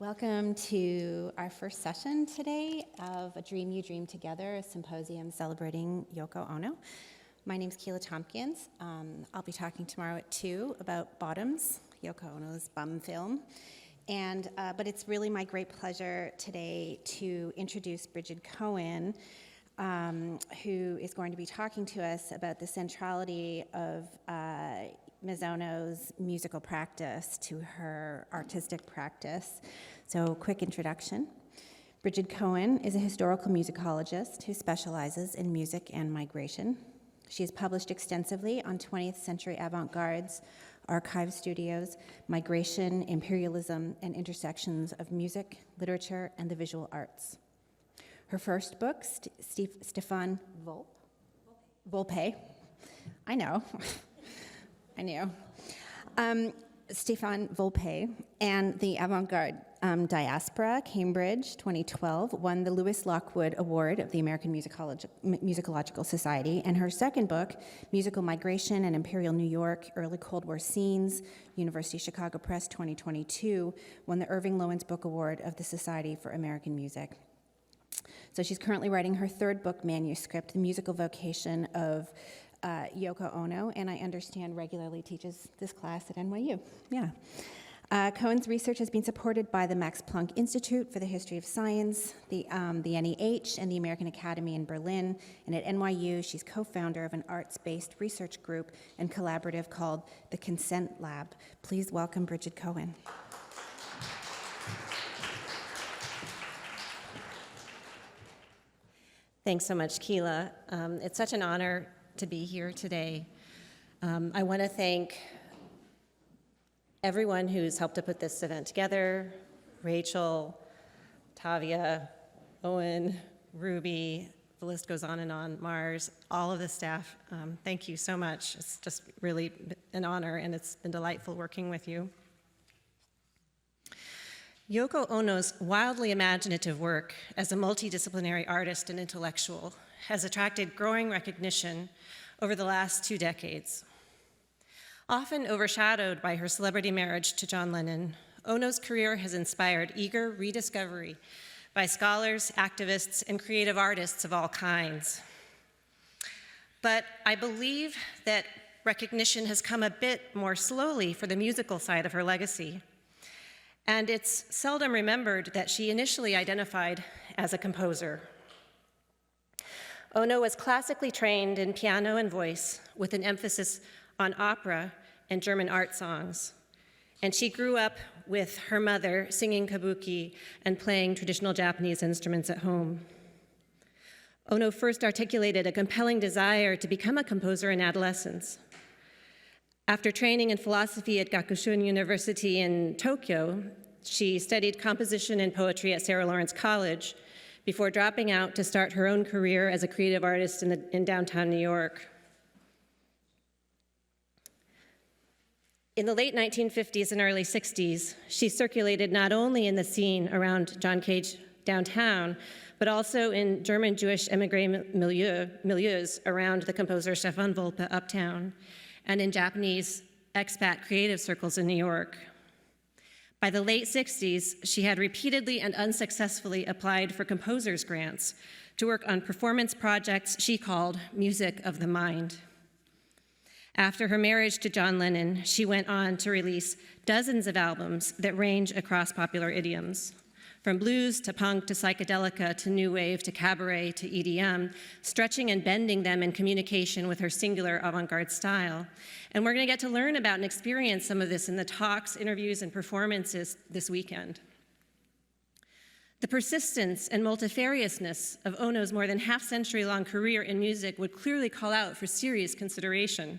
Welcome to our first session today of A Dream You Dream Together, a symposium celebrating Yoko Ono. My name's Keela Tompkins. I'll be talking tomorrow at 2 about Bottoms, Yoko Ono's bum film. But it's really my great pleasure today to introduce Brigid Cohen, who is going to be talking to us about the centrality of Ms. Ono's musical practice to her artistic practice. So, quick introduction. Brigid Cohen is a historical musicologist who specializes in music and migration. She has published extensively on 20th century avant-gardes, archive studios, migration, imperialism, and intersections of music, literature, and the visual arts. Her first book, Stefan Volpe, I know, I knew. Stefan Volpe and the Avant-Garde Diaspora, Cambridge, 2012, won the Lewis Lockwood Award of the American Musicological Society. And her second book, Musical Migration and Imperial New York, Early Cold War Scenes, University of Chicago Press, 2022, won the Irving Lowen's Book Award of the Society for American Music. So she's currently writing her third book manuscript, The Musical Vocation of Yoko Ono, and I understand regularly teaches this class at NYU. Yeah. Cohen's research has been supported by the Max Planck Institute for the History of Science, the NEH, and the American Academy in Berlin. And at NYU, she's co-founder of an arts-based research group and collaborative called the Consent Lab. Please welcome Brigid Cohen. Thanks so much, Keela. It's such an honor to be here today. I want to thank everyone who's helped to put this event together, Rachel, Tavia, Owen, Ruby, the list goes on and on, Mars, all of the staff. Thank you so much. It's just really an honor, and it's been delightful working with you. Yoko Ono's wildly imaginative work as a multidisciplinary artist and intellectual has attracted growing recognition over the last 2 decades. Often overshadowed by her celebrity marriage to John Lennon, Ono's career has inspired eager rediscovery by scholars, activists, and creative artists of all kinds. But I believe that recognition has come a bit more slowly for the musical side of her legacy. And it's seldom remembered that she initially identified as a composer. Ono was classically trained in piano and voice with an emphasis on opera and German art songs. And she grew up with her mother singing kabuki and playing traditional Japanese instruments at home. Ono first articulated a compelling desire to become a composer in adolescence. After training in philosophy at Gakushun University in Tokyo, she studied composition and poetry at Sarah Lawrence College before dropping out to start her own career as a creative artist in downtown New York. In the late 1950s and early 60s, she circulated not only in the scene around John Cage downtown, but also in German Jewish emigre milieus around the composer Stefan Volpe uptown, and in Japanese expat creative circles in New York. By the late 60s, she had repeatedly and unsuccessfully applied for composers' grants to work on performance projects she called music of the mind. After her marriage to John Lennon, she went on to release dozens of albums that range across popular idioms. From blues to punk to psychedelica to new wave to cabaret to EDM, stretching and bending them in communication with her singular avant-garde style. And we're going to get to learn about and experience some of this in the talks, interviews, and performances this weekend. The persistence and multifariousness of Ono's more than half-century-long career in music would clearly call out for serious consideration.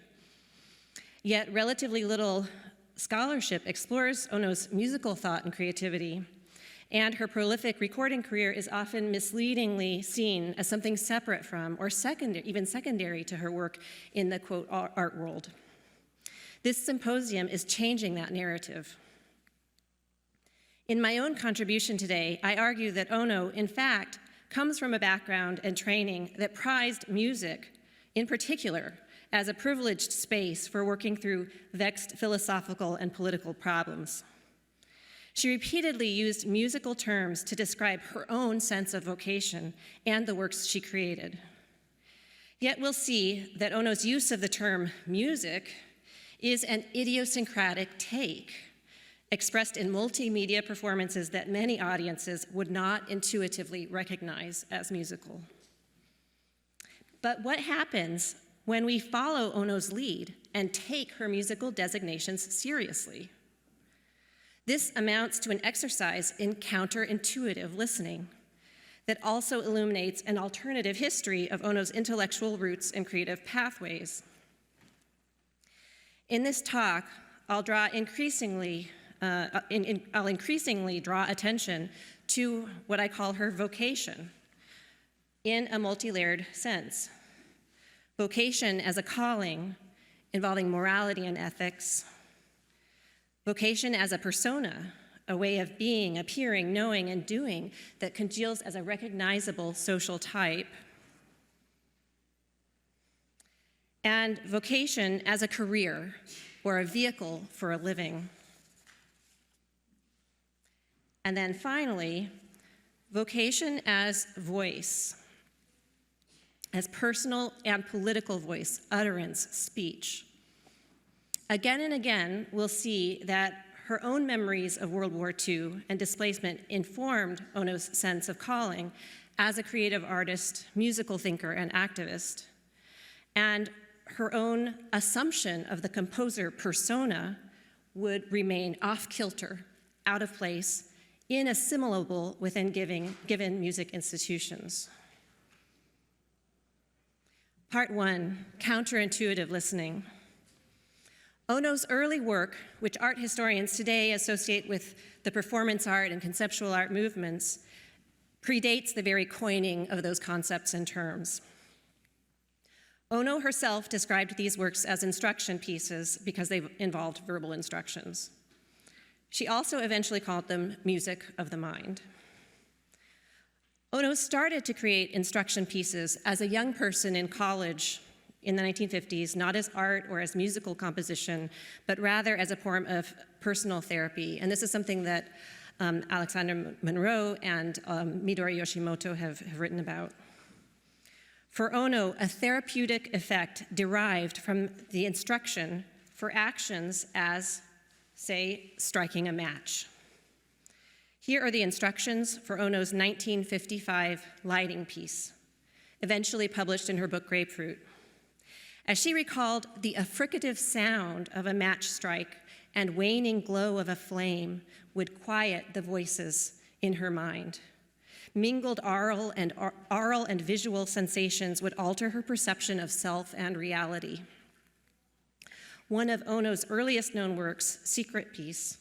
Yet relatively little scholarship explores Ono's musical thought and creativity. And her prolific recording career is often misleadingly seen as something separate from or even secondary to her work in the, quote, art world. This symposium is changing that narrative. In my own contribution today, I argue that Ono, in fact, comes from a background and training that prized music, in particular, as a privileged space for working through vexed philosophical and political problems. She repeatedly used musical terms to describe her own sense of vocation and the works she created. Yet we'll see that Ono's use of the term music is an idiosyncratic take, expressed in multimedia performances that many audiences would not intuitively recognize as musical. But what happens when we follow Ono's lead and take her musical designations seriously? This amounts to an exercise in counterintuitive listening that also illuminates an alternative history of Ono's intellectual roots and creative pathways. In this talk, I'll increasingly draw attention to what I call her vocation in a multi-layered sense. Vocation as a calling involving morality and ethics. Vocation as a persona, a way of being, appearing, knowing, and doing that congeals as a recognizable social type. And vocation as a career or a vehicle for a living. And then finally, vocation as voice, as personal and political voice, utterance, speech. Again and again, we'll see that her own memories of World War II and displacement informed Ono's sense of calling as a creative artist, musical thinker, and activist. And her own assumption of the composer persona would remain off-kilter, out of place, inassimilable within given music institutions. Part 1, counterintuitive listening. Ono's early work, which art historians today associate with the performance art and conceptual art movements, predates the very coining of those concepts and terms. Ono herself described these works as instruction pieces because they involved verbal instructions. She also eventually called them music of the mind. Ono started to create instruction pieces as a young person in college in the 1950s, not as art or as musical composition, but rather as a form of personal therapy. And this is something that Alexander Monroe and Midori Yoshimoto have written about. For Ono, a therapeutic effect derived from the instruction for actions as, say, striking a match. Here are the instructions for Ono's 1955 lighting piece, eventually published in her book Grapefruit. As she recalled the affricative sound of a match strike and waning glow of a flame would quiet the voices in her mind. Mingled aural and visual sensations would alter her perception of self and reality. One of Ono's earliest known works, Secret Piece,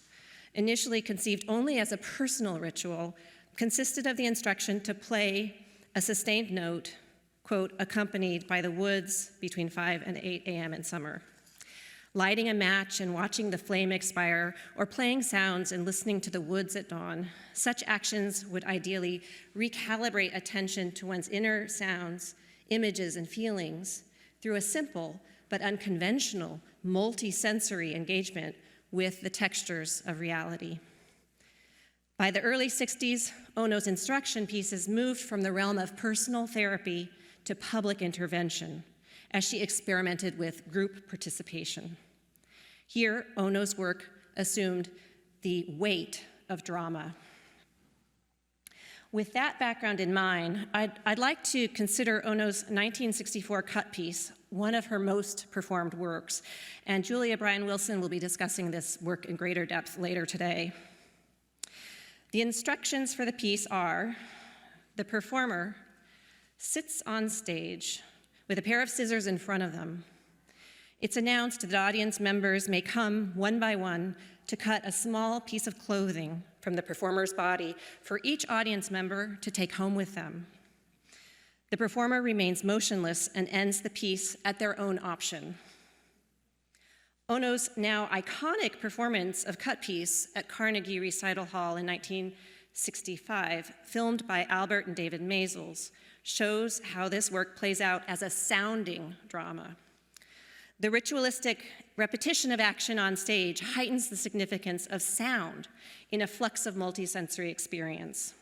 initially conceived only as a personal ritual, consisted of the instruction to play a sustained note, quote, accompanied by the woods between 5 and 8 a.m. in summer. Lighting a match and watching the flame expire, or playing sounds and listening to the woods at dawn, such actions would ideally recalibrate attention to one's inner sounds, images, and feelings through a simple but unconventional multi-sensory engagement with the textures of reality. By the early 60s, Ono's instruction pieces moved from the realm of personal therapy to public intervention as she experimented with group participation. Here, Ono's work assumed the weight of drama. With that background in mind, I'd like to consider Ono's 1964 cut piece, one of her most performed works, and Julia Bryan-Wilson will be discussing this work in greater depth later today. The instructions for the piece are: the performer sits on stage with a pair of scissors in front of them. It's announced that audience members may come one by one to cut a small piece of clothing from the performer's body for each audience member to take home with them. The performer remains motionless and ends the piece at their own option. Ono's now iconic performance of Cut Piece at Carnegie Recital Hall in 1965, filmed by Albert and David Maysles, shows how this work plays out as a sounding drama. The ritualistic repetition of action on stage heightens the significance of sound in a flux of multisensory experience.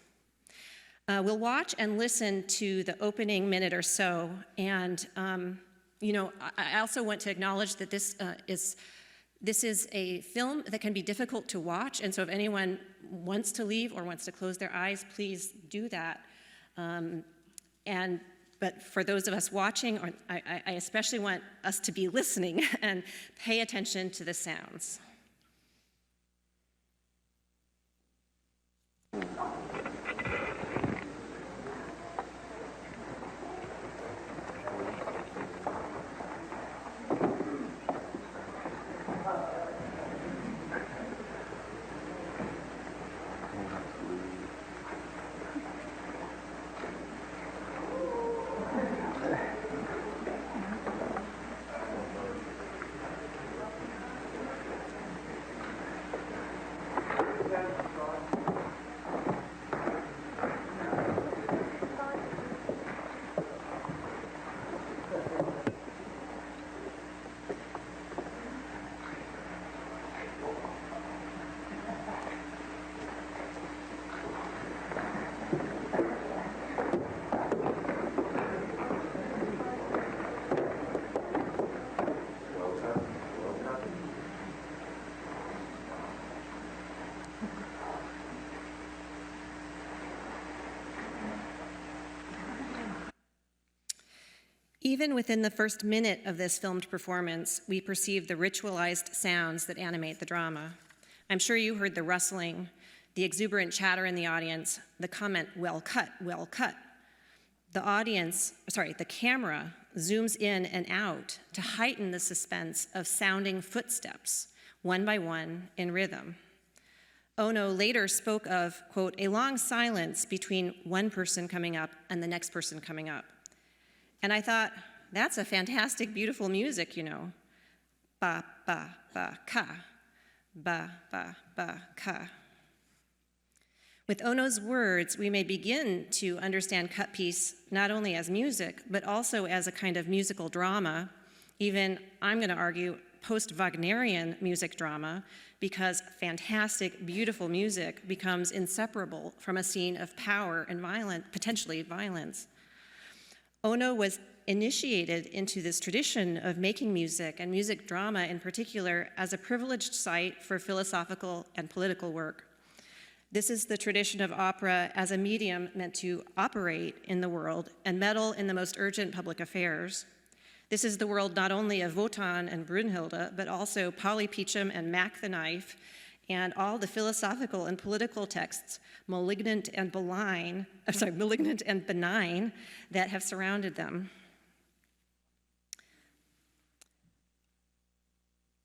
We'll watch and listen to the opening minute or so, and I also want to acknowledge that this is a film that can be difficult to watch, and so if anyone wants to leave or wants to close their eyes, please do that. But for those of us watching, I especially want us to be listening and pay attention to the sounds. Even within the first minute of this filmed performance, we perceive the ritualized sounds that animate the drama. I'm sure you heard the rustling, the exuberant chatter in the audience, the comment, well cut, well cut. The camera zooms in and out to heighten the suspense of sounding footsteps, one by one, in rhythm. Ono later spoke of, quote, a long silence between one person coming up and the next person coming up. And I thought, that's a fantastic, beautiful music, you know. Ba, ba, ba, ka. Ba, ba, ba, ka. With Ono's words, we may begin to understand cut piece not only as music, but also as a kind of musical drama, even, I'm going to argue, post-Wagnerian music drama, because fantastic, beautiful music becomes inseparable from a scene of power and potentially violence. Ono was initiated into this tradition of making music, and music drama in particular, as a privileged site for philosophical and political work. This is the tradition of opera as a medium meant to operate in the world and meddle in the most urgent public affairs. This is the world not only of Wotan and Brunhilde, but also Polly Peachum and Mac the Knife, and all the philosophical and political texts, malignant and benign, that have surrounded them.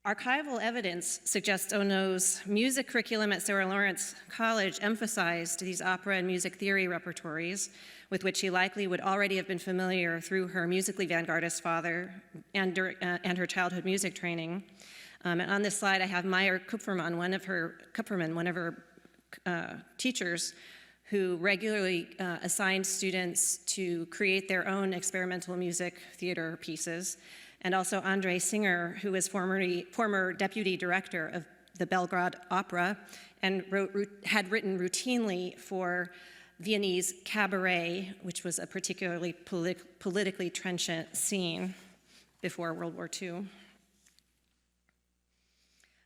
Archival evidence suggests Ono's music curriculum at Sarah Lawrence College emphasized these opera and music theory repertories, with which she likely would already have been familiar through her musically vanguardist father and her childhood music training. And on this slide, I have Meyer Kupferman, one of her teachers, who regularly assigned students to create their own experimental music theater pieces, and also Andre Singer, who was former deputy director of the Belgrade Opera and had written routinely for Viennese cabaret, which was a particularly politically trenchant scene before World War II.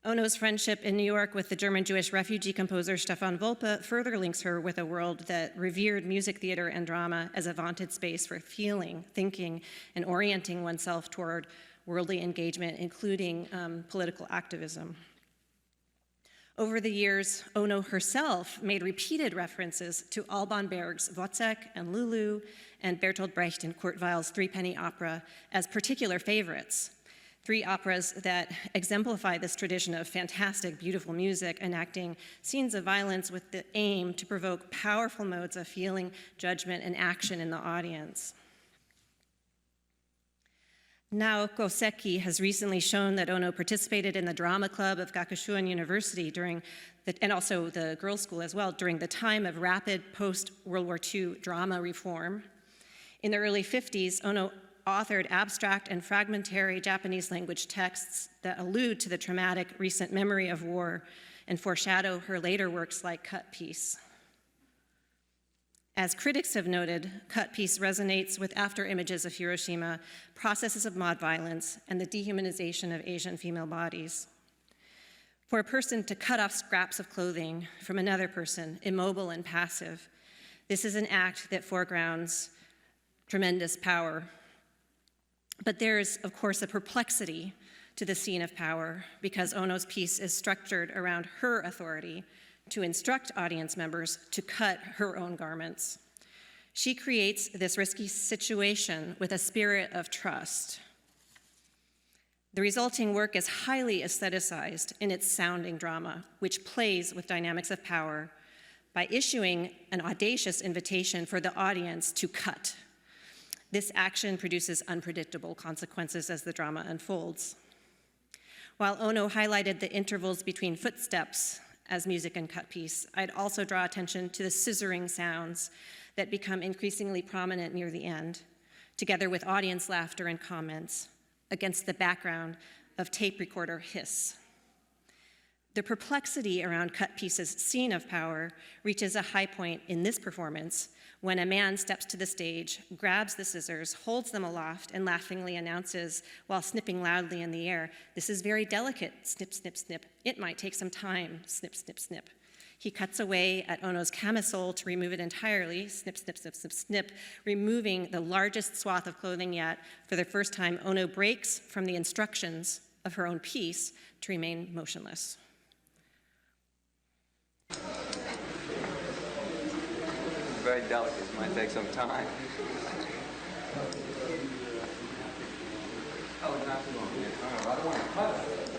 Ono's friendship in New York with the German Jewish refugee composer Stefan Wolpe further links her with a world that revered music theater and drama as a vaunted space for feeling, thinking, and orienting oneself toward worldly engagement, including political activism. Over the years, Ono herself made repeated references to Alban Berg's Wozzeck and Lulu, and Bertolt Brecht and Kurt Weill's Threepenny Opera as particular favorites. Three operas that exemplify this tradition of fantastic, beautiful music, enacting scenes of violence with the aim to provoke powerful modes of feeling, judgment, and action in the audience. Naoko Seki has recently shown that Ono participated in the drama club of Gakushuin University and also the girls' school as well, during the time of rapid post-World War II drama reform. In the early 50s, Ono authored abstract and fragmentary Japanese language texts that allude to the traumatic recent memory of war and foreshadow her later works like Cut Piece. As critics have noted, Cut Piece resonates with after images of Hiroshima, processes of mob violence, and the dehumanization of Asian female bodies. For a person to cut off scraps of clothing from another person, immobile and passive, this is an act that foregrounds tremendous power. But there's, of course, a perplexity to the scene of power because Ono's piece is structured around her authority to instruct audience members to cut her own garments. She creates this risky situation with a spirit of trust. The resulting work is highly aestheticized in its sounding drama, which plays with dynamics of power by issuing an audacious invitation for the audience to cut. This action produces unpredictable consequences as the drama unfolds. While Ono highlighted the intervals between footsteps as music and cut piece, I'd also draw attention to the scissoring sounds that become increasingly prominent near the end, together with audience laughter and comments, against the background of tape recorder hiss. The perplexity around Cut Piece's scene of power reaches a high point in this performance when a man steps to the stage, grabs the scissors, holds them aloft, and laughingly announces, while snipping loudly in the air, "This is very delicate, snip, snip, snip. It might take some time, snip, snip, snip." He cuts away at Ono's camisole to remove it entirely, snip, snip, snip, snip, snip, removing the largest swath of clothing yet. For the first time, Ono breaks from the instructions of her own piece to remain motionless. Very delicate. It might take some time. Oh, not too long. I don't want to cut it.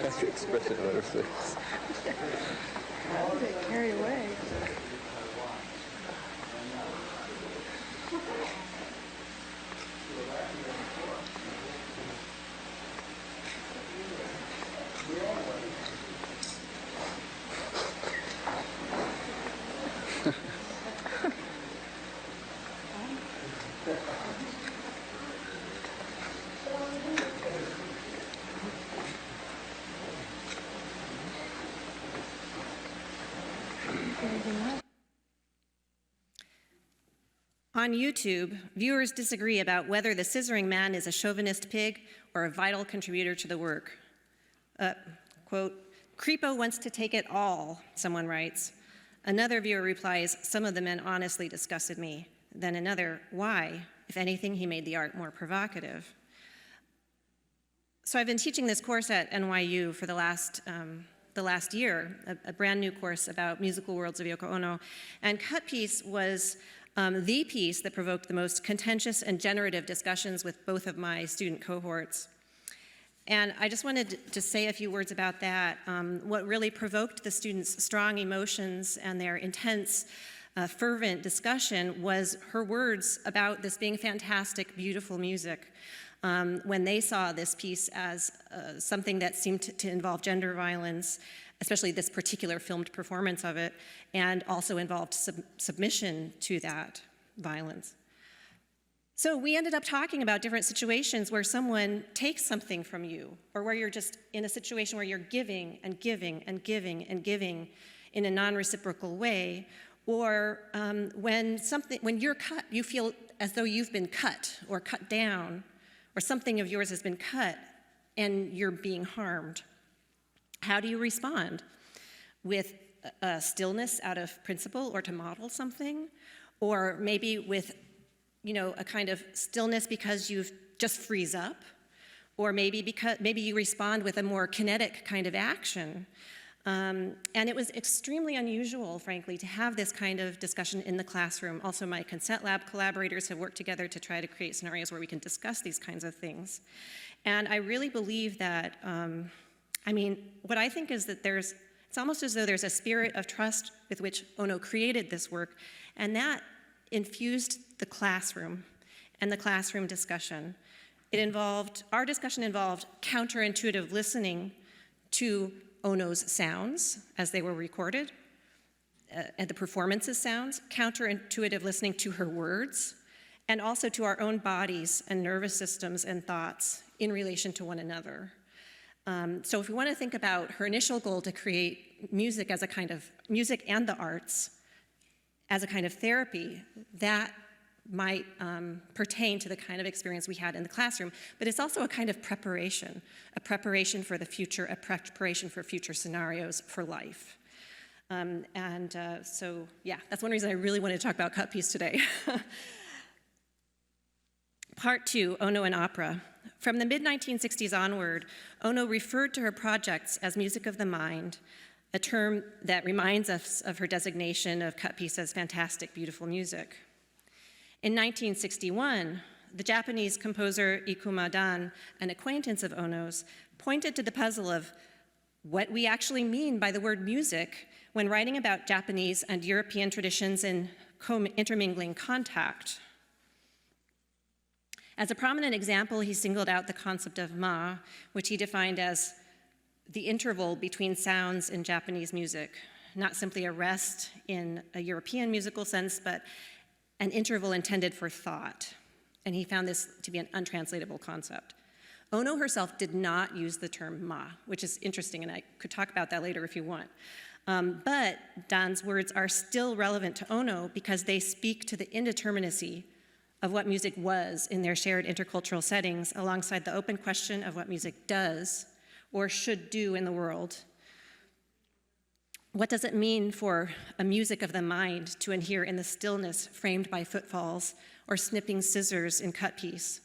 That's your expression on her face. Get carried away. On YouTube, viewers disagree about whether the scissoring man is a chauvinist pig or a vital contributor to the work. Quote, "Creepo wants to take it all," someone writes. Another viewer replies, "Some of the men honestly disgusted me." Then another, "Why? If anything, he made the art more provocative." So I've been teaching this course at NYU for the last year, a brand new course about musical worlds of Yoko Ono, and Cut Piece was the piece that provoked the most contentious and generative discussions with both of my student cohorts. And I just wanted to say a few words about that. What really provoked the students' strong emotions and their intense, fervent discussion was her words about this being fantastic, beautiful music. When they saw this piece as something that seemed to involve gender violence, especially this particular filmed performance of it, and also involved submission to that violence. So we ended up talking about different situations where someone takes something from you, or where you're just in a situation where you're giving and giving and giving and giving in a non-reciprocal way, or when you're cut, you feel as though you've been cut or cut down, or something of yours has been cut and you're being harmed. How do you respond? With stillness out of principle or to model something? Or maybe with a kind of stillness because you just freeze up? Or maybe you respond with a more kinetic kind of action. And it was extremely unusual, frankly, to have this kind of discussion in the classroom. Also, my Consent Lab collaborators have worked together to try to create scenarios where we can discuss these kinds of things. And I really believe that, what I think is that it's almost as though there's a spirit of trust with which Ono created this work, and that infused the classroom and the classroom discussion. Our discussion involved counterintuitive listening to Ono's sounds as they were recorded, and the performance's sounds, counterintuitive listening to her words, and also to our own bodies and nervous systems and thoughts in relation to one another. So if we want to think about her initial goal to create music as a kind of, music and the arts as a kind of therapy, that might pertain to the kind of experience we had in the classroom, but it's also a kind of preparation for the future, a preparation for future scenarios for life. So that's one reason I really wanted to talk about cut piece today. Part 2, Ono and opera. From the mid-1960s onward, Ono referred to her projects as music of the mind, a term that reminds us of her designation of cut piece as fantastic, beautiful music. In 1961, the Japanese composer Ikuma Dan, an acquaintance of Ono's, pointed to the puzzle of what we actually mean by the word music when writing about Japanese and European traditions in intermingling contact. As a prominent example, he singled out the concept of ma, which he defined as the interval between sounds in Japanese music, not simply a rest in a European musical sense, but an interval intended for thought. And he found this to be an untranslatable concept. Ono herself did not use the term ma, which is interesting, and I could talk about that later if you want. But Dan's words are still relevant to Ono because they speak to the indeterminacy of what music was in their shared intercultural settings, alongside the open question of what music does or should do in the world. What does it mean for a music of the mind to inhere in the stillness framed by footfalls or snipping scissors in cut piece?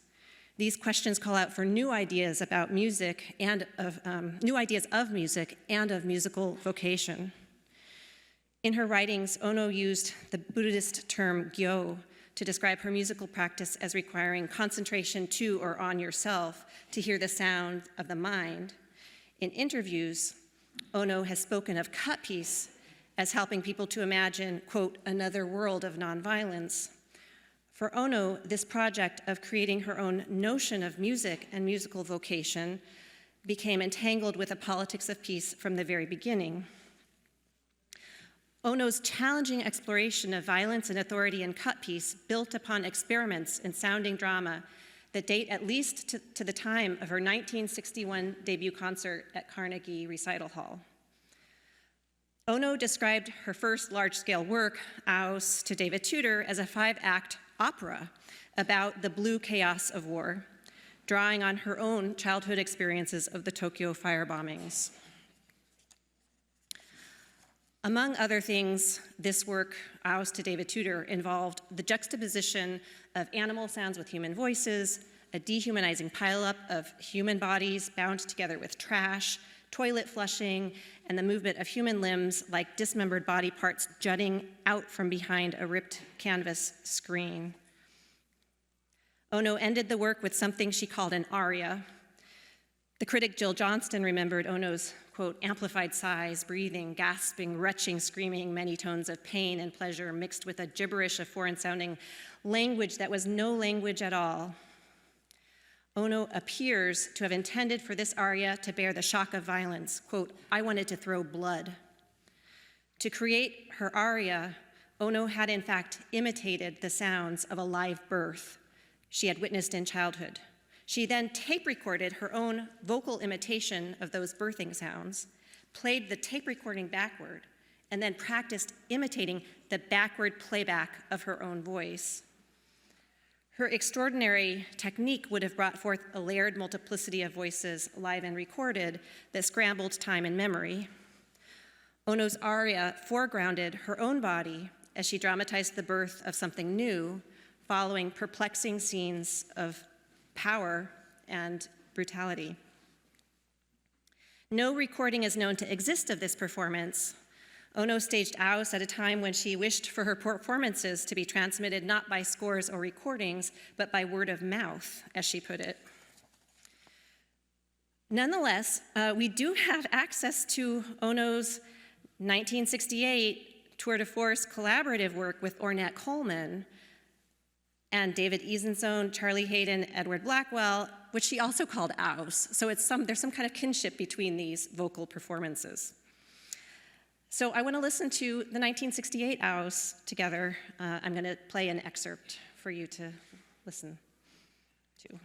These questions call out for new ideas about music and of new ideas of music and of musical vocation. In her writings, Ono used the Buddhist term gyo to describe her musical practice as requiring concentration to or on yourself to hear the sound of the mind. In interviews, Ono has spoken of cut piece as helping people to imagine, quote, another world of nonviolence. For Ono, this project of creating her own notion of music and musical vocation became entangled with the politics of peace from the very beginning. Ono's challenging exploration of violence and authority in cut piece built upon experiments in sounding drama that date at least to the time of her 1961 debut concert at Carnegie Recital Hall. Ono described her first large-scale work, Aus to David Tudor, as a 5-act opera about the blue chaos of war, drawing on her own childhood experiences of the Tokyo firebombings. Among other things, this work, Aus to David Tudor, involved the juxtaposition of animal sounds with human voices, a dehumanizing pileup of human bodies bound together with trash, toilet flushing, and the movement of human limbs like dismembered body parts jutting out from behind a ripped canvas screen. Ono ended the work with something she called an aria. The critic Jill Johnston remembered Ono's, quote, amplified sighs, breathing, gasping, retching, screaming, many tones of pain and pleasure mixed with a gibberish of foreign-sounding language that was no language at all. Ono appears to have intended for this aria to bear the shock of violence, quote, I wanted to throw blood. To create her aria, Ono had in fact imitated the sounds of a live birth she had witnessed in childhood. She then tape recorded her own vocal imitation of those birthing sounds, played the tape recording backward, and then practiced imitating the backward playback of her own voice. Her extraordinary technique would have brought forth a layered multiplicity of voices, live and recorded, that scrambled time and memory. Ono's aria foregrounded her own body as she dramatized the birth of something new, following perplexing scenes of power and brutality. No recording is known to exist of this performance. Ono staged Aus at a time when she wished for her performances to be transmitted not by scores or recordings, but by word of mouth, as she put it. Nonetheless, we do have access to Ono's 1968 tour de force collaborative work with Ornette Coleman and David Easonzone, Charlie Hayden, Edward Blackwell, which she also called Aus. So there's some kind of kinship between these vocal performances. So I want to listen to the 1968 Aus together. I'm going to play an excerpt for you to listen to.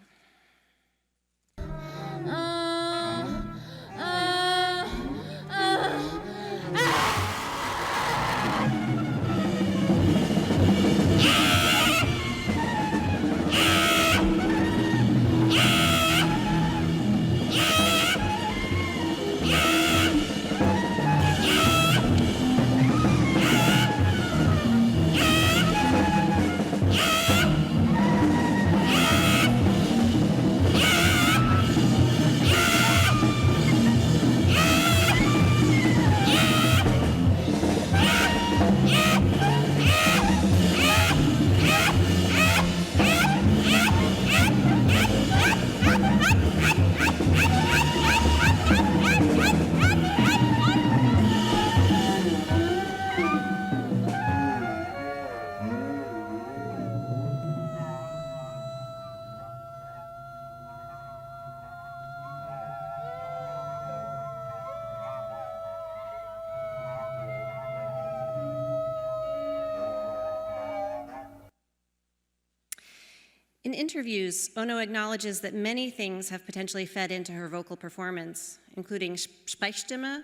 In interviews, Ono acknowledges that many things have potentially fed into her vocal performance, including Sprechstimme,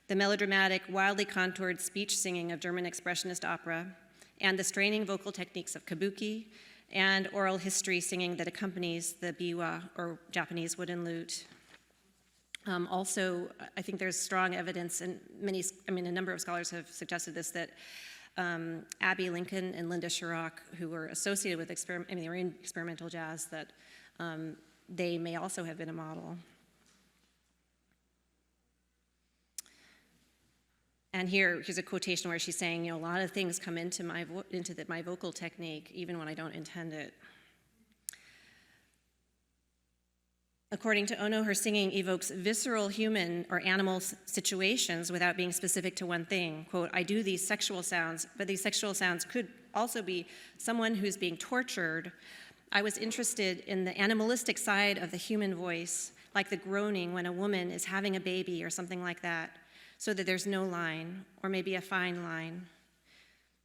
the melodramatic, wildly contoured speech singing of German expressionist opera, and the straining vocal techniques of kabuki, and oral history singing that accompanies the biwa, or Japanese wooden lute. Also, I think there's strong evidence, and a number of scholars have suggested this, that Abby Lincoln and Linda Sharrock, who were associated with they were in experimental jazz, that they may also have been a model. And here's a quotation where she's saying, a lot of things come into my vocal technique, even when I don't intend it. According to Ono, her singing evokes visceral human or animal situations without being specific to one thing. Quote, I do these sexual sounds, but these sexual sounds could also be someone who's being tortured. I was interested in the animalistic side of the human voice, like the groaning when a woman is having a baby or something like that, so that there's no line, or maybe a fine line.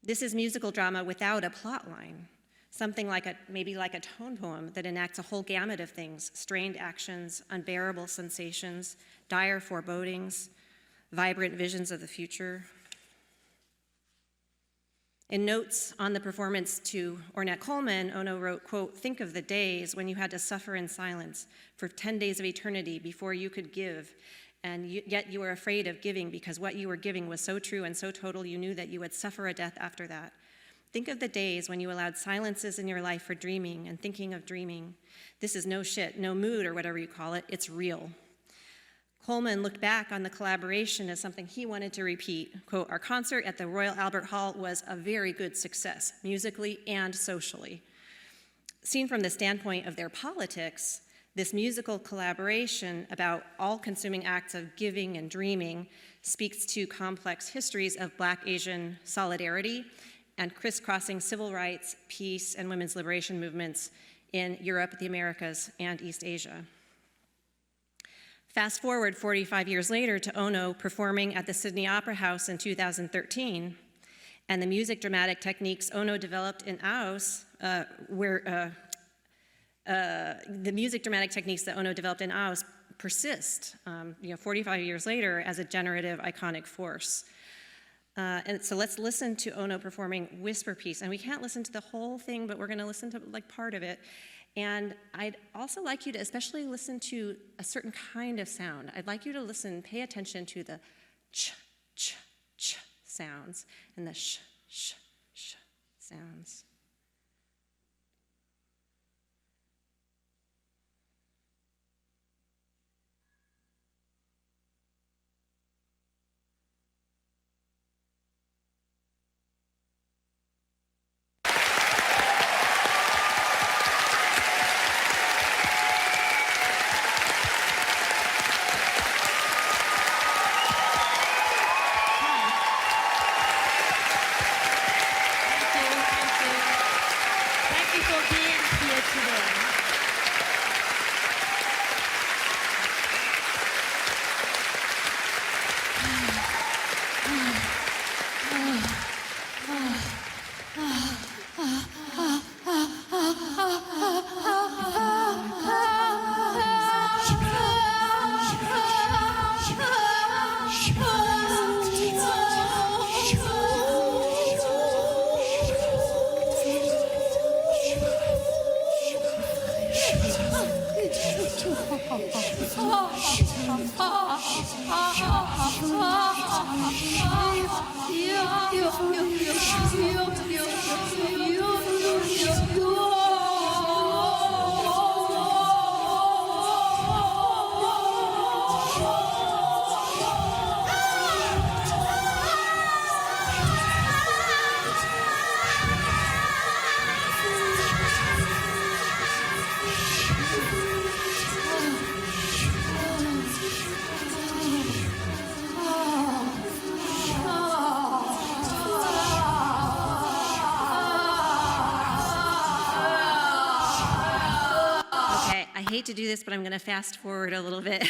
This is musical drama without a plot line. Something maybe like a tone poem that enacts a whole gamut of things: strained actions, unbearable sensations, dire forebodings, vibrant visions of the future. In notes on the performance to Ornette Coleman, Ono wrote, quote, think of the days when you had to suffer in silence for 10 days of eternity before you could give, and yet you were afraid of giving because what you were giving was so true and so total you knew that you would suffer a death after that. Think of the days when you allowed silences in your life for dreaming and thinking of dreaming. This is no shit, no mood, or whatever you call it. It's real. Coleman looked back on the collaboration as something he wanted to repeat. Quote, our concert at the Royal Albert Hall was a very good success, musically and socially. Seen from the standpoint of their politics, this musical collaboration about all-consuming acts of giving and dreaming speaks to complex histories of Black Asian solidarity and crisscrossing civil rights, peace, and women's liberation movements in Europe, the Americas, and East Asia. Fast forward 45 years later to Ono performing at the Sydney Opera House in 2013, and the music dramatic techniques Ono developed in Aus, the music dramatic techniques that Ono developed in Aus persist, 45 years later as a generative, iconic force. And so let's listen to Ono performing Whisper Piece. And we can't listen to the whole thing, but we're going to listen to part of it. And I'd also like you to especially listen to a certain kind of sound. I'd like you to pay attention to the ch, ch, ch sounds and the sh, sh, sh sounds. I hate to do this, but I'm going to fast forward a little bit.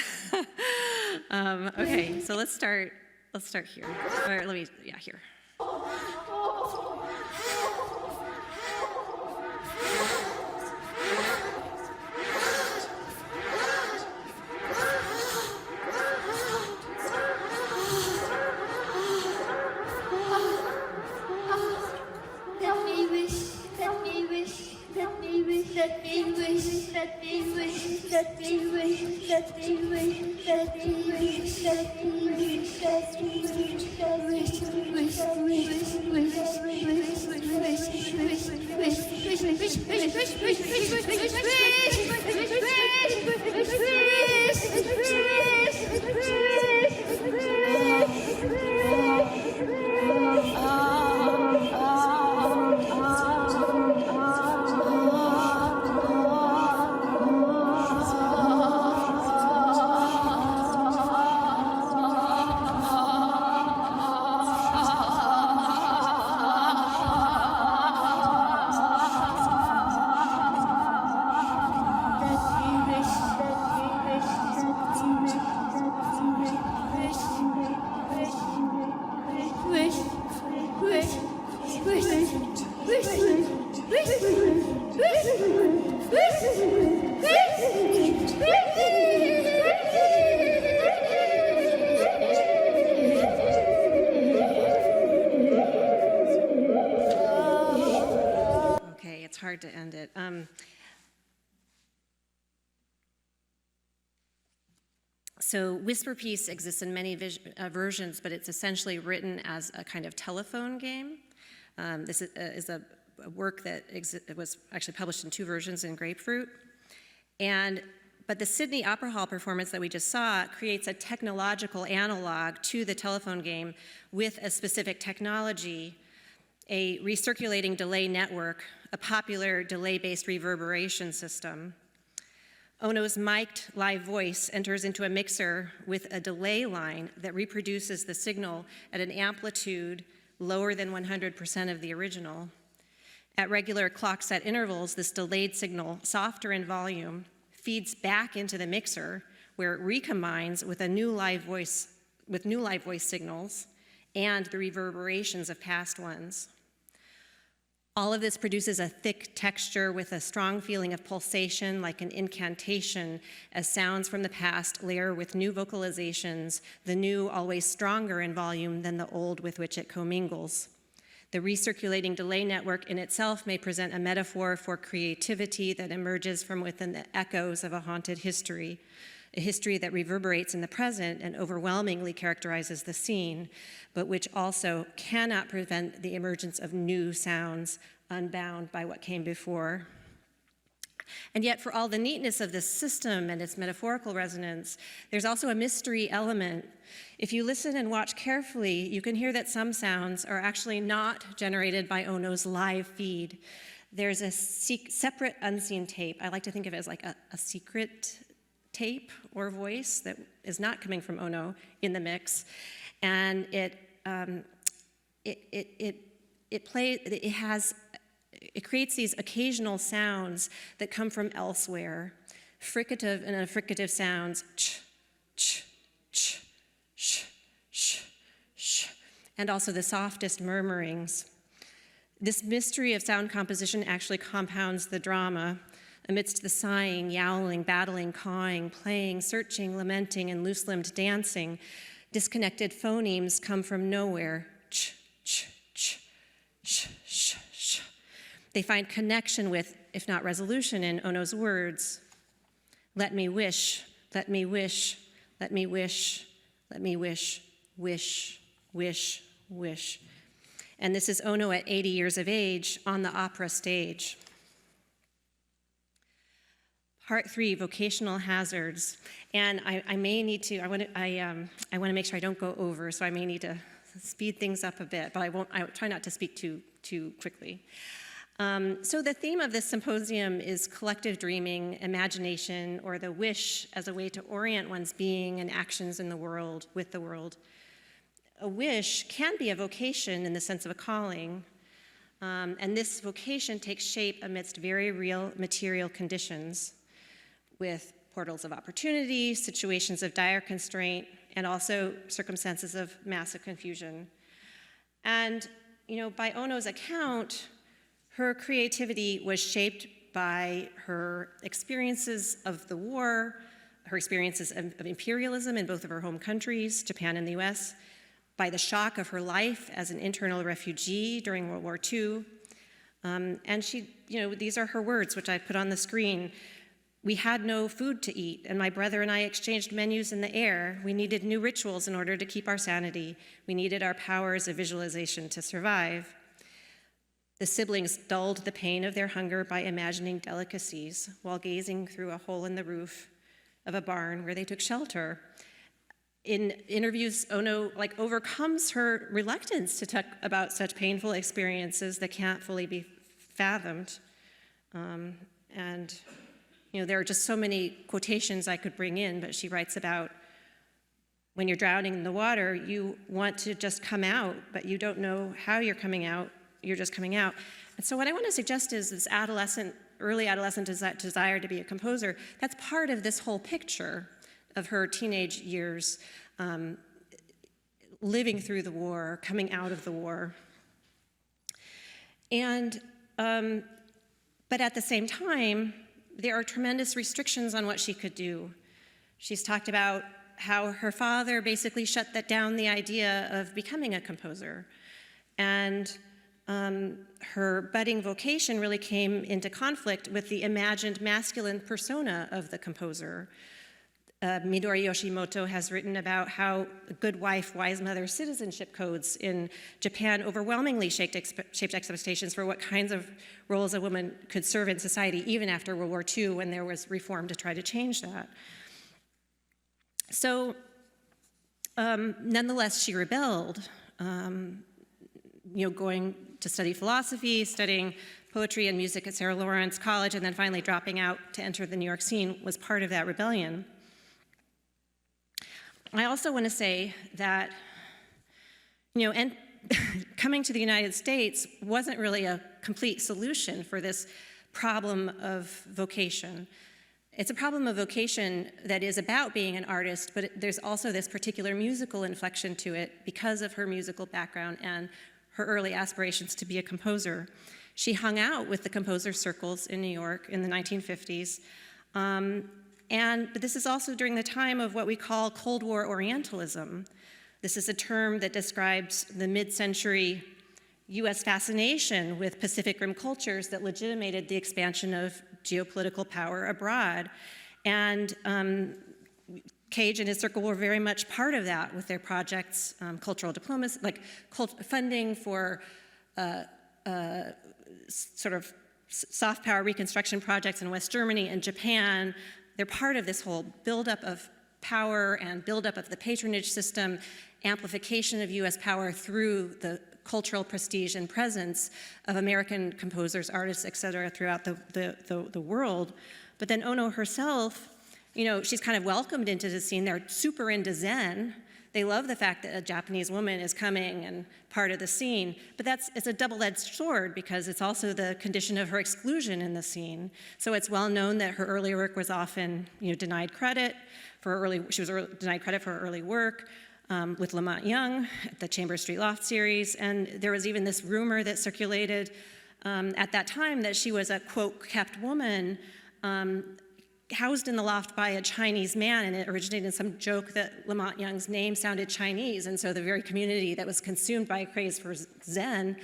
Okay, so let's start here. Or here. Okay, it's hard to end it. So Whisper Piece exists in many versions, but it's essentially written as a kind of telephone game. This is a work that was actually published in 2 versions in Grapefruit. But the Sydney Opera Hall performance that we just saw creates a technological analog to the telephone game with a specific technology, a recirculating delay network, a popular delay-based reverberation system. Ono's mic'd live voice enters into a mixer with a delay line that reproduces the signal at an amplitude lower than 100% of the original. At regular clock set intervals, this delayed signal, softer in volume, feeds back into the mixer where it recombines with new live voice signals and the reverberations of past ones. All of this produces a thick texture with a strong feeling of pulsation, like an incantation, as sounds from the past layer with new vocalizations, the new always stronger in volume than the old with which it commingles. The recirculating delay network in itself may present a metaphor for creativity that emerges from within the echoes of a haunted history, a history that reverberates in the present and overwhelmingly characterizes the scene, but which also cannot prevent the emergence of new sounds unbound by what came before. And yet, for all the neatness of this system and its metaphorical resonance, there's also a mystery element. If you listen and watch carefully, you can hear that some sounds are actually not generated by Ono's live feed. There's a separate unseen tape. I like to think of it as like a secret tape or voice that is not coming from Ono in the mix, and it creates these occasional sounds that come from elsewhere, fricative and affricative sounds, ch, ch, ch, sh, sh, sh, and also the softest murmurings. This mystery of sound composition actually compounds the drama. Amidst the sighing, yowling, battling, cawing, playing, searching, lamenting, and loose-limbed dancing, disconnected phonemes come from nowhere. Ch, ch, ch, ch, ch, ch. They find connection with, if not resolution, in Ono's words. Let me wish, let me wish, let me wish, Let me wish, wish, wish, wish. And this is Ono at 80 years of age on the opera stage. Part 3, vocational hazards. And I may need to, I want to make sure I don't go over, so I may need to speed things up a bit, but I try not to speak too quickly. So the theme of this symposium is collective dreaming, imagination, or the wish as a way to orient one's being and actions in the world, with the world. A wish can be a vocation in the sense of a calling, and this vocation takes shape amidst very real material conditions with portals of opportunity, situations of dire constraint, and also circumstances of massive confusion. And, by Ono's account, her creativity was shaped by her experiences of the war, her experiences of imperialism in both of her home countries, Japan and the US, by the shock of her life as an internal refugee during World War II. And she, these are her words, which I put on the screen. We had no food to eat, and my brother and I exchanged menus in the air. We needed new rituals in order to keep our sanity. We needed our powers of visualization to survive. The siblings dulled the pain of their hunger by imagining delicacies while gazing through a hole in the roof of a barn where they took shelter. In interviews, Ono overcomes her reluctance to talk about such painful experiences that can't fully be fathomed. There are just so many quotations I could bring in, but she writes about when you're drowning in the water, you want to just come out, but you don't know how you're coming out. You're just coming out. And so what I want to suggest is this early adolescent desire to be a composer. That's part of this whole picture of her teenage years, living through the war, coming out of the war. And, but at the same time, there are tremendous restrictions on what she could do. She's talked about how her father basically shut down the idea of becoming a composer. And her budding vocation really came into conflict with the imagined masculine persona of the composer. Midori Yoshimoto has written about how good wife, wise mother citizenship codes in Japan overwhelmingly shaped expectations for what kinds of roles a woman could serve in society, even after World War II, when there was reform to try to change that. So, nonetheless, she rebelled, going to study philosophy, studying poetry and music at Sarah Lawrence College, and then finally dropping out to enter the New York scene was part of that rebellion. I also want to say that, and coming to the United States wasn't really a complete solution for this problem of vocation. It's a problem of vocation that is about being an artist, but there's also this particular musical inflection to it because of her musical background and her early aspirations to be a composer. She hung out with the composer circles in New York in the 1950s. But this is also during the time of what we call Cold War Orientalism. This is a term that describes the mid-century US fascination with Pacific Rim cultures that legitimated the expansion of geopolitical power abroad. And Cage and his circle were very much part of that with their projects, cultural diplomacy, funding for sort of soft power reconstruction projects in West Germany and Japan. They're part of this whole buildup of power and buildup of the patronage system, amplification of US power through the cultural prestige and presence of American composers, artists, et cetera, throughout the world. But then Ono herself, she's kind of welcomed into the scene. They're super into Zen. They love the fact that a Japanese woman is coming and part of the scene, but it's a double-edged sword because it's also the condition of her exclusion in the scene. So it's well known that her early work was often, denied credit for denied credit for her early work with Lamont Young at the Chambers Street Loft series, and there was even this rumor that circulated at that time that she was a, quote, kept woman, housed in the loft by a Chinese man, and it originated in some joke that Lamont Young's name sounded Chinese, and so the very community that was consumed by a craze for Zen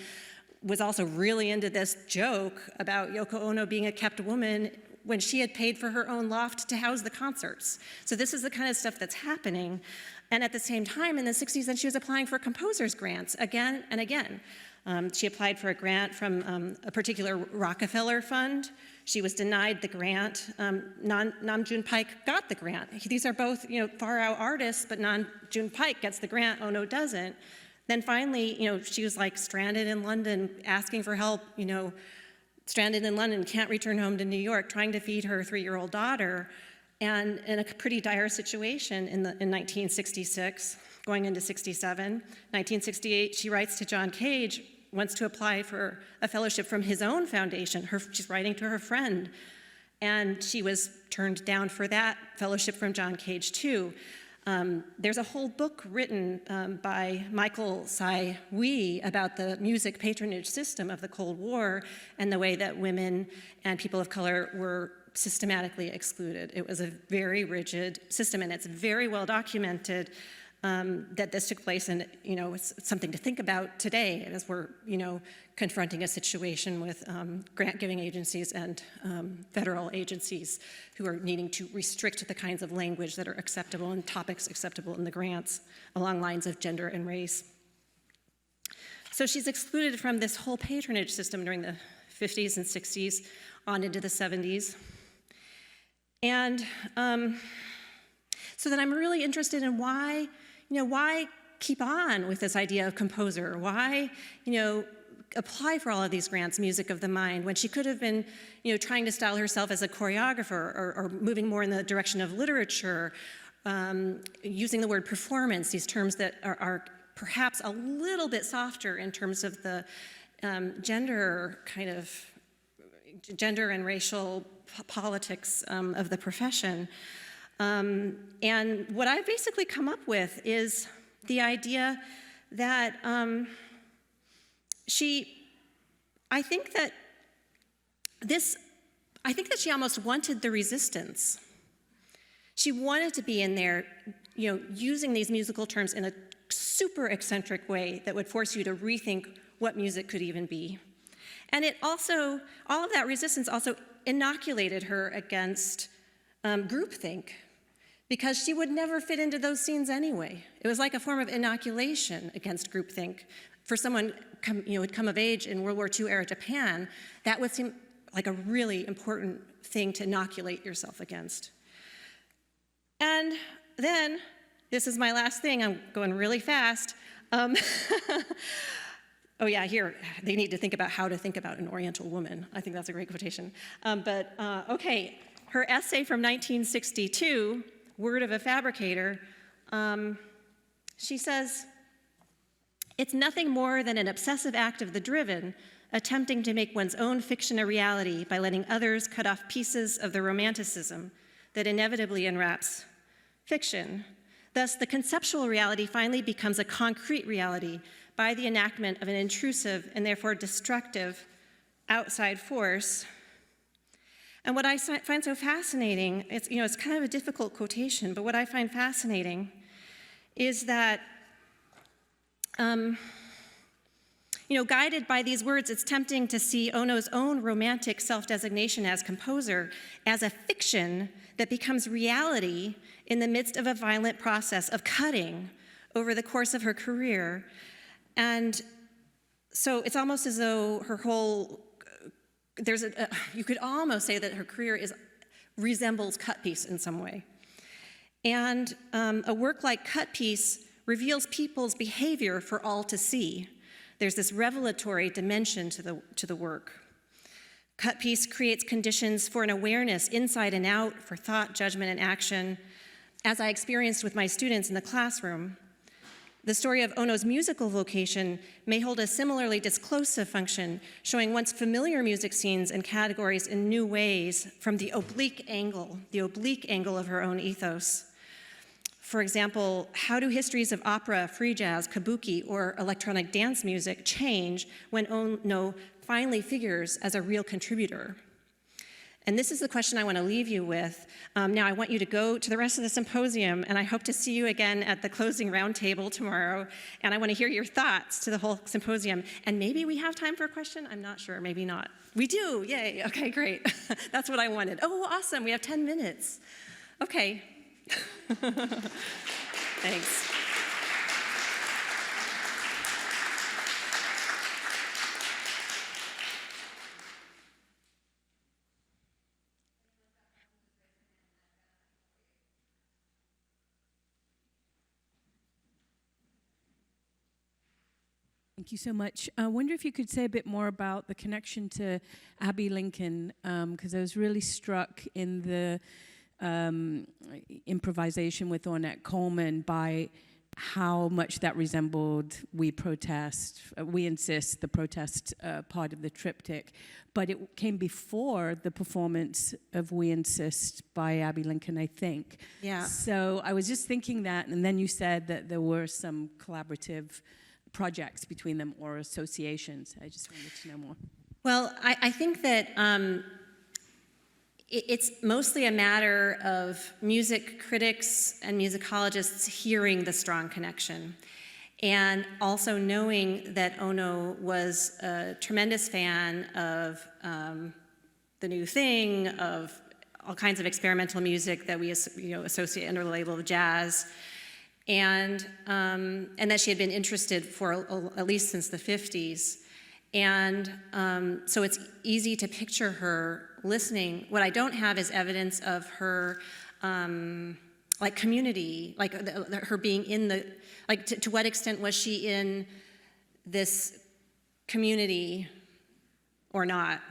was also really into this joke about Yoko Ono being a kept woman when she had paid for her own loft to house the concerts. So this is the kind of stuff that's happening. And at the same time, in the 60s, then she was applying for composers' grants again and again. She applied for a grant from a particular Rockefeller fund. She was denied the grant. Nam June Paik got the grant. These are both, far-out artists, but Nam June Paik gets the grant, Ono doesn't. Then finally, she was like stranded in London, asking for help, stranded in London, can't return home to New York, trying to feed her 3-year-old daughter, and in a pretty dire situation in 1966, going into 67. 1968, she writes to John Cage, wants to apply for a fellowship from his own foundation. She's writing to her friend, and she was turned down for that fellowship from John Cage too. There's a whole book written by Michael Tsai-Wee about the music patronage system of the Cold War and the way that women and people of color were systematically excluded. It was a very rigid system, and it's very well documented that this took place, and it's something to think about today as we're confronting a situation with grant-giving agencies and federal agencies who are needing to restrict the kinds of language that are acceptable and topics acceptable in the grants along lines of gender and race. So she's excluded from this whole patronage system during the 50s and 60s on into the 70s. And so then I'm really interested in why keep on with this idea of composer? Why, apply for all of these grants, music of the mind, when she could have been, trying to style herself as a choreographer or moving more in the direction of literature, using the word performance, these terms that are perhaps a little bit softer in terms of the gender and racial politics of the profession. And what I've basically come up with is the idea that I think that she almost wanted the resistance. She wanted to be in there, using these musical terms in a super eccentric way that would force you to rethink what music could even be. And it also, all of that resistance also inoculated her against groupthink, because she would never fit into those scenes anyway. It was like a form of inoculation against groupthink. For someone who'd come of age in World War II era Japan, that would seem like a really important thing to inoculate yourself against. And then, this is my last thing, I'm going really fast. Oh yeah, here, they need to think about how to think about an Oriental woman. I think that's a great quotation. Okay, her essay from 1962, Word of a Fabricator, she says, "It's nothing more than an obsessive act of the driven, attempting to make one's own fiction a reality by letting others cut off pieces of the romanticism that inevitably enwraps fiction. Thus, the conceptual reality finally becomes a concrete reality by the enactment of an intrusive and therefore destructive outside force." And what I find so fascinating, it's kind of a difficult quotation, but what I find fascinating is that, guided by these words, it's tempting to see Ono's own romantic self-designation as composer as a fiction that becomes reality in the midst of a violent process of cutting over the course of her career. And so it's almost as though her whole, you could almost say that her career resembles Cut Piece in some way. And a work like Cut Piece reveals people's behavior for all to see. There's this revelatory dimension to the work. Cut Piece creates conditions for an awareness inside and out, for thought, judgment, and action, as I experienced with my students in the classroom. The story of Ono's musical vocation may hold a similarly disclosive function, showing once familiar music scenes and categories in new ways from the oblique angle of her own ethos. For example, how do histories of opera, free jazz, kabuki, or electronic dance music change when Ono finally figures as a real contributor? And this is the question I want to leave you with. Now, I want you to go to the rest of the symposium, and I hope to see you again at the closing roundtable tomorrow. And I want to hear your thoughts to the whole symposium. And maybe we have time for a question? I'm not sure. Maybe not. We do. Yay. Okay, great. That's what I wanted. Oh, awesome. We have 10 minutes. Okay. Thanks. Thank you so much. I wonder if you could say a bit more about the connection to Abbey Lincoln, because I was really struck in the improvisation with Ornette Coleman by how much that resembled We Protest, We Insist, the protest part of the triptych. But it came before the performance of We Insist by Abbey Lincoln, I think. Yeah. So I was just thinking that, and then you said that there were some collaborative projects between them or associations. I just wanted to know more. Well, I think that it's mostly a matter of music critics and musicologists hearing the strong connection, and also knowing that Ono was a tremendous fan of the new thing, of all kinds of experimental music that we associate under the label of jazz, and that she had been interested for at least since the 50s. And so it's easy to picture her listening. What I don't have is evidence of her like community, like her being in the, like to what extent was she in this community or not.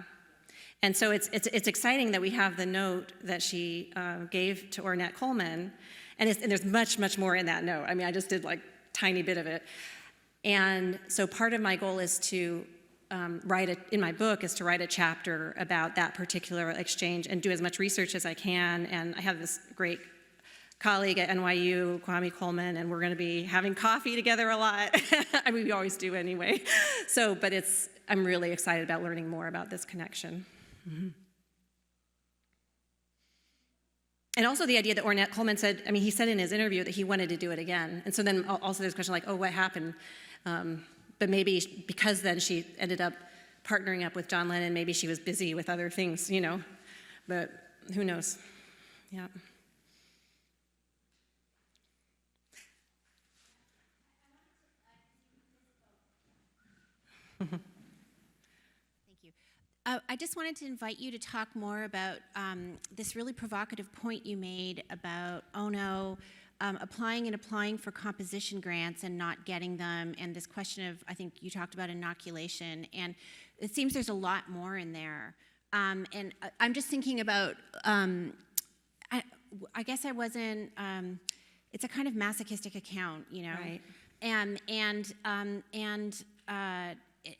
And so it's exciting that we have the note that she gave to Ornette Coleman, and there's much, much more in that note. I mean, I just did like tiny bit of it. And so part of my goal is to in my book is to write a chapter about that particular exchange and do as much research as I can. And I have this great colleague at NYU, Kwame Coleman, and we're going to be having coffee together a lot. I mean, we always do anyway. So, but I'm really excited about learning more about this connection. Mm-hmm. And also the idea that Ornette Coleman said, I mean, he said in his interview that he wanted to do it again. And so then also there's a question like, oh, what happened? But maybe because then she ended up partnering up with John Lennon, maybe she was busy with other things, but who knows? Yeah. Thank you. I just wanted to invite you to talk more about this really provocative point you made about Ono applying for composition grants and not getting them, and this question of, I think you talked about inoculation, and it seems there's a lot more in there. And I'm just thinking about, I guess I wasn't, it's a kind of masochistic account, Right.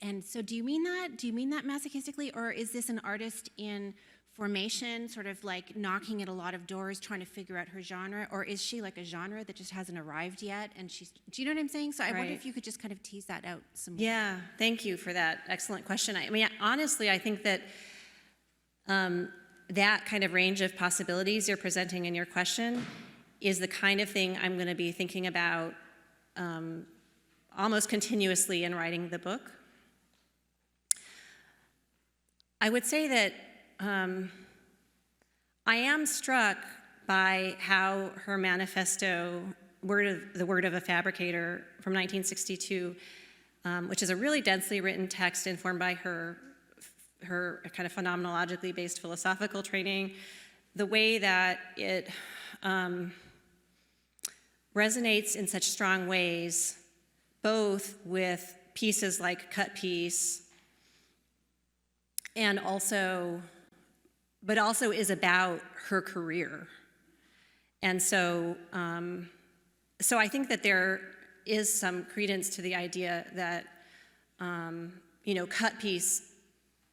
And so do you mean that? Do you mean that masochistically, or is this an artist in formation, sort of like knocking at a lot of doors, trying to figure out her genre, or is she like a genre that just hasn't arrived yet? And do you know what I'm saying? So I wonder if you could just kind of tease that out some more. Yeah, thank you for that excellent question. I mean, honestly, I think that that kind of range of possibilities you're presenting in your question is the kind of thing I'm going to be thinking about almost continuously in writing the book. I would say that I am struck by how her manifesto, The Word of a Fabricator from 1962, which is a really densely written text informed by her kind of phenomenologically based philosophical training, the way that it resonates in such strong ways, both with pieces like Cut Piece, and also is about her career. And so, so I think that there is some credence to the idea that, Cut Piece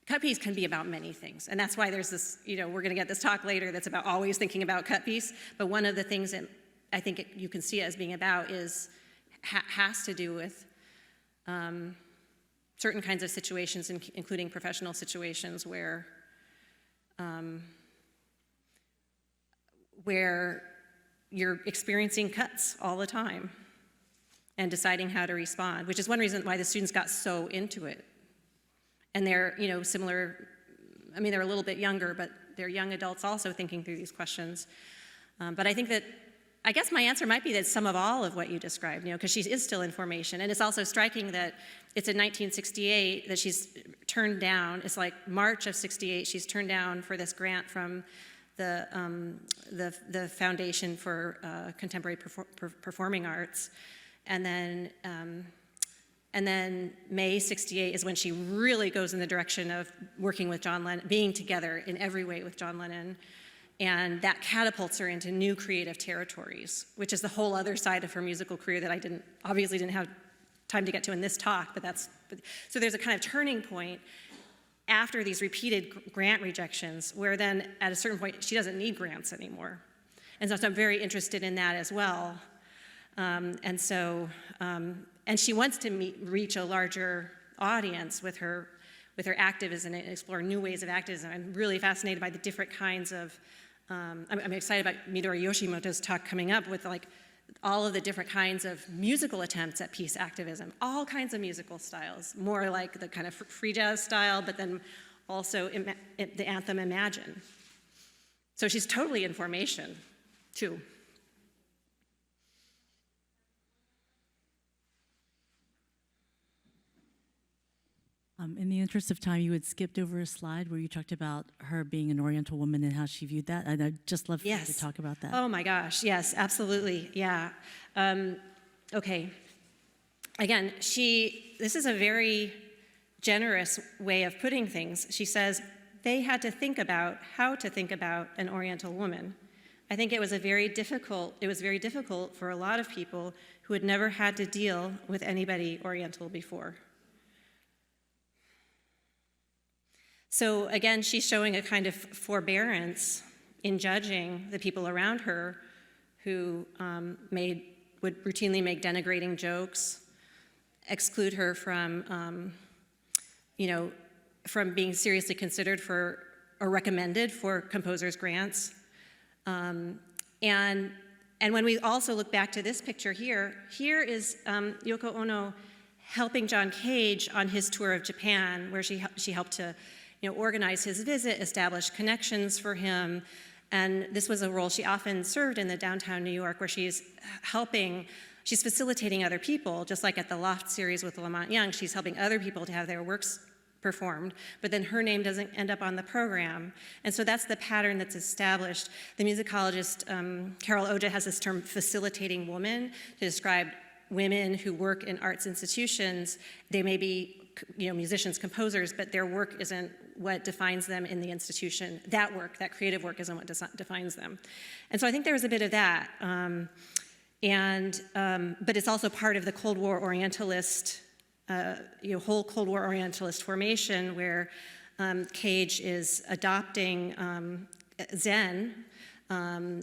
can be about many things. And that's why there's this, we're going to get this talk later that's about always thinking about Cut Piece. But one of the things that I think you can see it as being about has to do with certain kinds of situations, including professional situations where where you're experiencing cuts all the time and deciding how to respond, which is one reason why the students got so into it. And they're, similar, I mean, they're a little bit younger, but they're young adults also thinking through these questions. But I guess my answer might be that some of all of what you described, because she is still in formation. And it's also striking that it's in 1968 that she's turned down. It's like March of 68, she's turned down for this grant from the Foundation for Contemporary Performing Arts. And then May 68 is when she really goes in the direction of working with John Lennon, being together in every way with John Lennon. And that catapults her into new creative territories, which is the whole other side of her musical career that I obviously didn't have time to get to in this talk, so there's a kind of turning point after these repeated grant rejections, where then at a certain point, she doesn't need grants anymore. And so I'm very interested in that as well. And she wants to reach a larger audience with her activism and explore new ways of activism. I'm really fascinated by the different kinds of, I'm excited about Midori Yoshimoto's talk coming up with all of the different kinds of musical attempts at peace activism, all kinds of musical styles, more like the kind of free jazz style, but then also the anthem Imagine. So she's totally in formation, too. In the interest of time, you had skipped over a slide where you talked about her being an Oriental woman and how she viewed that. And I'd just love for you to talk about that. Oh my gosh, yes, absolutely, yeah. Okay, again, this is a very generous way of putting things. She says, they had to think about how to think about an Oriental woman. I think it was very difficult for a lot of people who had never had to deal with anybody Oriental before. So again, she's showing a kind of forbearance in judging the people around her who would routinely make denigrating jokes, exclude her from, from being seriously considered for or recommended for composers' grants. And when we also look back to this picture here is Yoko Ono helping John Cage on his tour of Japan, where she helped to organize his visit, establish connections for him. And this was a role she often served in the downtown New York, where she's facilitating other people, just like at the Loft series with Lamont Young, she's helping other people to have their works performed, but then her name doesn't end up on the program. And so that's the pattern that's established. The musicologist Carol Oja has this term, facilitating woman, to describe women who work in arts institutions. They may be musicians, composers, but their work isn't what defines them in the institution. That creative work isn't what defines them. And so I think there was a bit of that. But it's also part of the Cold War Orientalist, whole Cold War Orientalist formation, where Cage is adopting Zen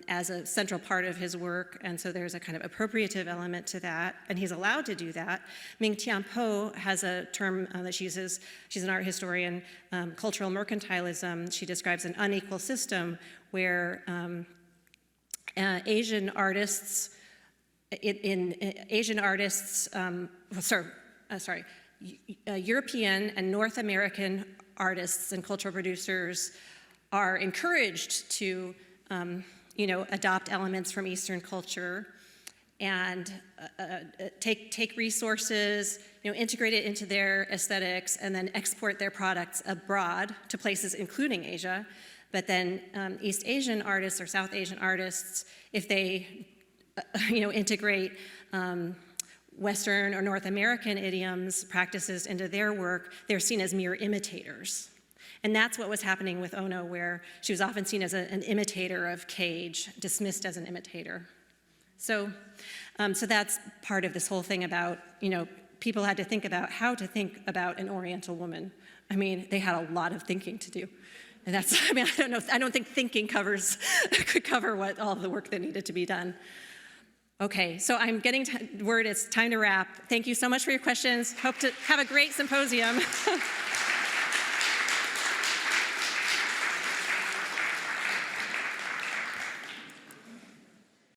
as a central part of his work, and so there's a kind of appropriative element to that, and he's allowed to do that. Ming Tian Po has a term that she uses, she's an art historian, cultural mercantilism. She describes an unequal system where Asian artists, European and North American artists and cultural producers are encouraged to adopt elements from Eastern culture and take resources, integrate it into their aesthetics, and then export their products abroad to places including Asia. But then East Asian artists or South Asian artists, if they integrate Western or North American idioms, practices into their work, they're seen as mere imitators. And that's what was happening with Ono, where she was often seen as an imitator of Cage, dismissed as an imitator. So that's part of this whole thing about, people had to think about how to think about an Oriental woman. I mean, they had a lot of thinking to do. And I don't think thinking could cover what all the work that needed to be done. Okay, so I'm getting word it's time to wrap. Thank you so much for your questions. Hope to have a great symposium.